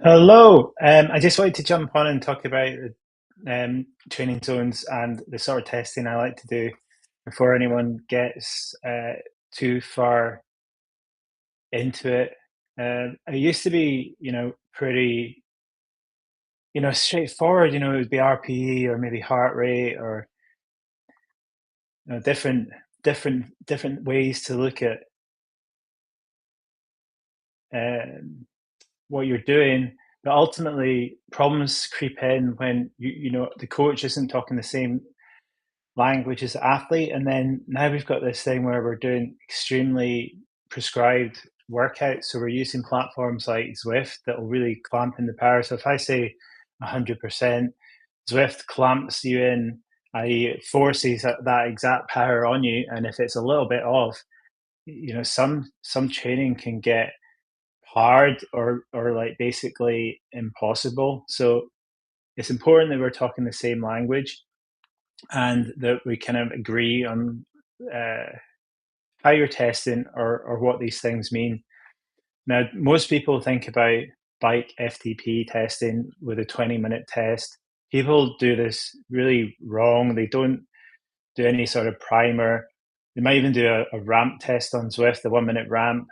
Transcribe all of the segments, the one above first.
Hello. I just wanted to jump on and talk about the training zones and the sort of testing I like to do before anyone gets too far into it. It used to be, pretty, straightforward. It would be RPE or maybe heart rate or different ways to look at um, what you're doing. But ultimately, problems creep in when the coach isn't talking the same language as the athlete. And then now we've got this thing where we're doing extremely prescribed workouts. So we're using platforms like Zwift that will really clamp in the power. So if I say 100%, Zwift clamps you in, i.e., it forces that exact power on you. And if it's a little bit off, some training can get hard or like basically impossible. So it's important that we're talking the same language and that we kind of agree on uh, how you're testing or what these things mean. Now, most people think about bike FTP testing with a 20-minute test. People do this really wrong. They don't do any sort of primer. They might even do a ramp test on Zwift, the 1 minute ramp,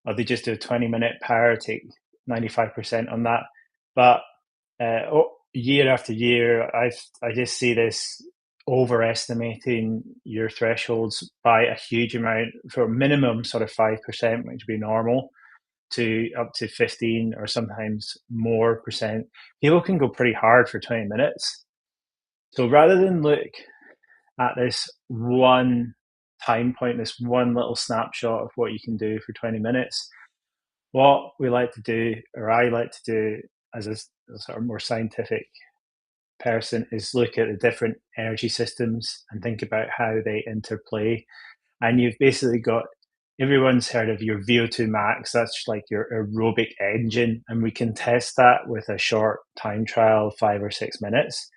or they just do a 20-minute power, take 95% on that. But year after year, I just see this overestimating your thresholds by a huge amount for minimum sort of 5%, which would be normal, to up to 15 or sometimes more percent. People can go pretty hard for 20 minutes. So rather than look at this one time point, this one little snapshot of what you can do for 20 minutes, what we like to do, or I like to do as a sort of more scientific person, is look at the different energy systems and think about how they interplay. And you've basically got everyone's heard of your VO2 max, that's like your aerobic engine. And we can test that with a short time trial, 5 or 6 minutes.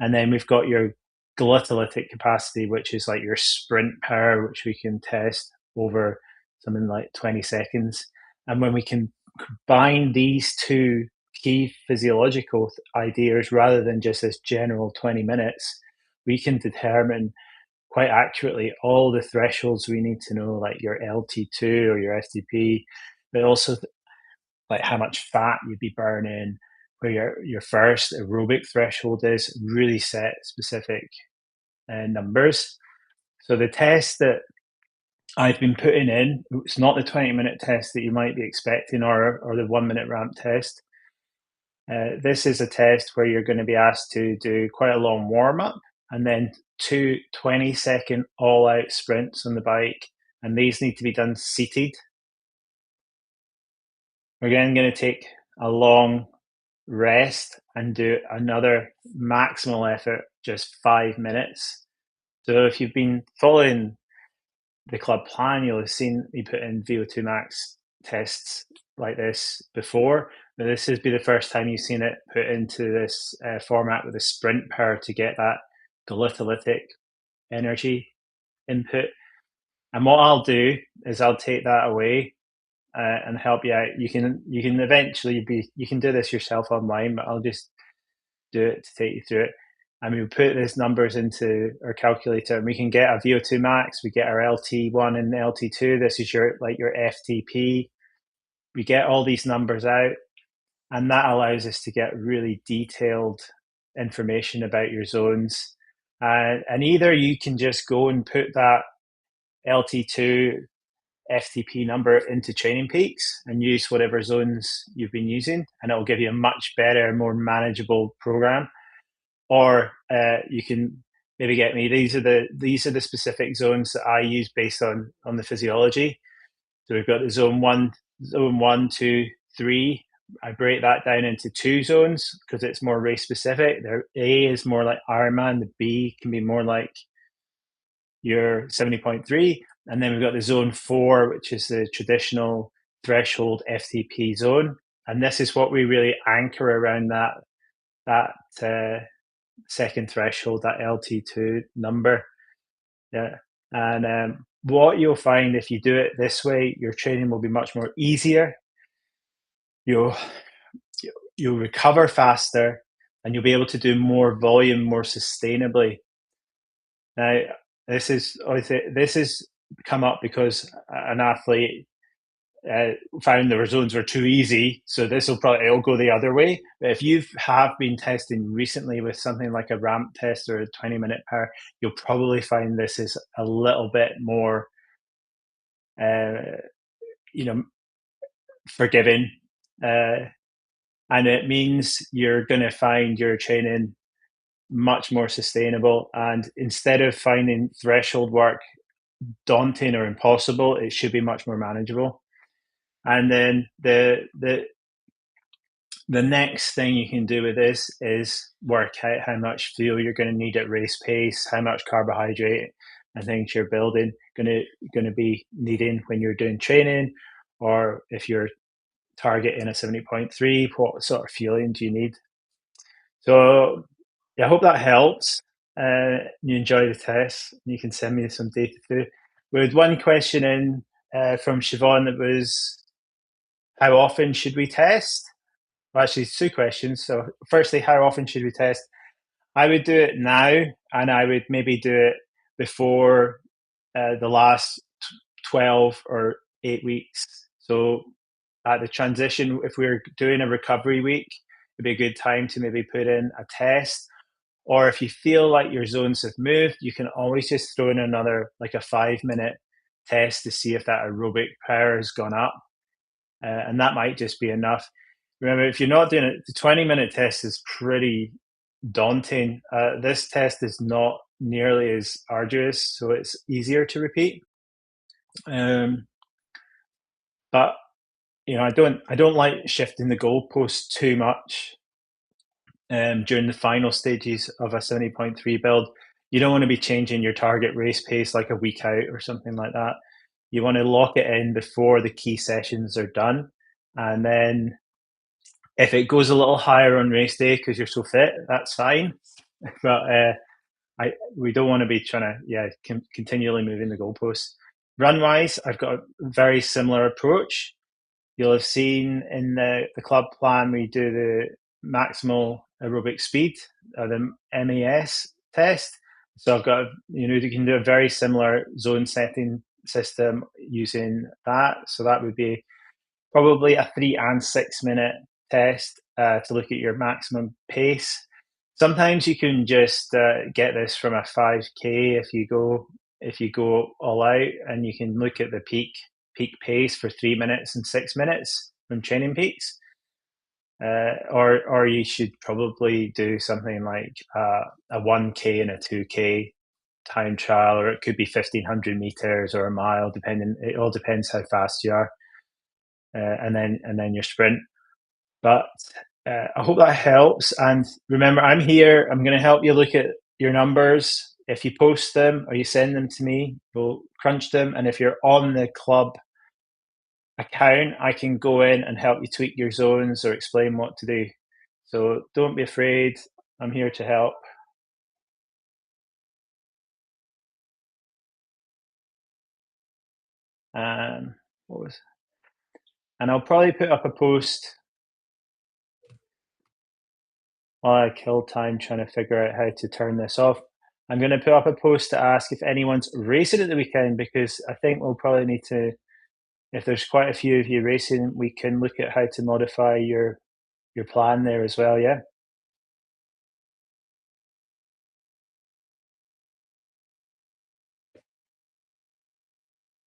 And then we've got your glycolytic capacity, which is like your sprint power, which we can test over something like 20 seconds. And when we can combine these two key physiological ideas rather than just this general 20 minutes, we can determine quite accurately all the thresholds we need to know, like your LT2 or your FTP, but also like how much fat you'd be burning, where your first aerobic threshold is, really set specific numbers. So the test that I've been putting in, it's not the 20-minute test that you might be expecting or the 1 minute ramp test. This is a test where you're going to be asked to do quite a long warm up and then two 20-second all out sprints on the bike. And these need to be done seated. We're again going to take a long rest and do another maximal effort, just 5 minutes. So if you've been following the club plan, you'll have seen me put in VO2 max tests like this before, but this has been the first time you've seen it put into this format with a sprint power to get that glycolytic energy input. And what I'll do is I'll take that away and help you out. You can eventually you can do this yourself online, but I'll just do it to take you through it. And we put these numbers into our calculator, and we can get a VO2 max. We get our LT1 and LT2. This is your FTP. We get all these numbers out, and that allows us to get really detailed information about your zones. And either you can just go and put that LT2 FTP number into TrainingPeaks and use whatever zones you've been using, and it'll give you a much better, more manageable program. Or you can maybe get me. These are the specific zones that I use based on the physiology. So we've got the zone one, two, three. I break that down into two zones because it's more race specific. The A is more like Ironman. The B can be more like your 70.3. And then we've got the zone four, which is the traditional threshold FTP zone. And this is what we really anchor around that second threshold, that LT2 number. Yeah. And what you'll find if you do it this way, your training will be much more easier. You'll you'll recover faster, and you'll be able to do more volume more sustainably. Now, this has come up because an athlete found the zones were too easy, so this will probably it'll go the other way. But if you have been testing recently with something like a ramp test or a 20-minute power, you'll probably find this is a little bit more, uh, you know, forgiving, uh, and it means you're going to find your training much more sustainable. And instead of finding threshold work daunting or impossible, it should be much more manageable. And then the next thing you can do with this is work out how much fuel you're going to need at race pace, how much carbohydrate and things you're building going to be needing when you're doing training, or if you're targeting a 70.3, what sort of fueling do you need? So yeah, I hope that helps. You enjoy the test. You can send me some data through. We had one question in from Siobhan that was, how often should we test? Well, actually, it's two questions. So, firstly, how often should we test? I would do it now, and I would maybe do it before the last 12 or 8 weeks. So, at the transition, if we're doing a recovery week, it'd be a good time to maybe put in a test. Or if you feel like your zones have moved, you can always just throw in another, like a 5 minute test to see if that aerobic power has gone up. And that might just be enough. Remember, if you're not doing it, the 20-minute test is pretty daunting. This test is not nearly as arduous, so it's easier to repeat. Um, but I don't like shifting the goalposts too much during the final stages of a 70.3 build. You don't want to be changing your target race pace like a week out or something like that. You want to lock it in before the key sessions are done. And then if it goes a little higher on race day because you're so fit, that's fine. But we don't want to be trying to continually moving the goalposts. Run wise, I've got a very similar approach. You'll have seen in the club plan we do the maximal aerobic speed, the MAS test. So I've got you can do a very similar zone setting system using that. So that would be probably a 3 and 6 minute test to look at your maximum pace. Sometimes you can just get this from a 5K if you go all out, and you can look at the peak pace for 3 minutes and 6 minutes from TrainingPeaks. Or you should probably do something like a 1K and a 2K time trial, or it could be 1,500 meters or a mile, depending. It all depends how fast you are, and then your sprint. But I hope that helps. And remember, I'm here. I'm going to help you look at your numbers. If you post them or you send them to me, we'll crunch them. And if you're on the club account, I can go in and help you tweak your zones or explain what to do. So don't be afraid. I'm here to help. What was? And I'll probably put up a post while I kill time trying to figure out how to turn this off. I'm going to put up a post to ask if anyone's racing at the weekend, because I think we'll probably need to, if there's quite a few of you racing, we can look at how to modify your plan there as well. Yeah.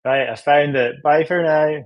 Right. I found it. Bye for now.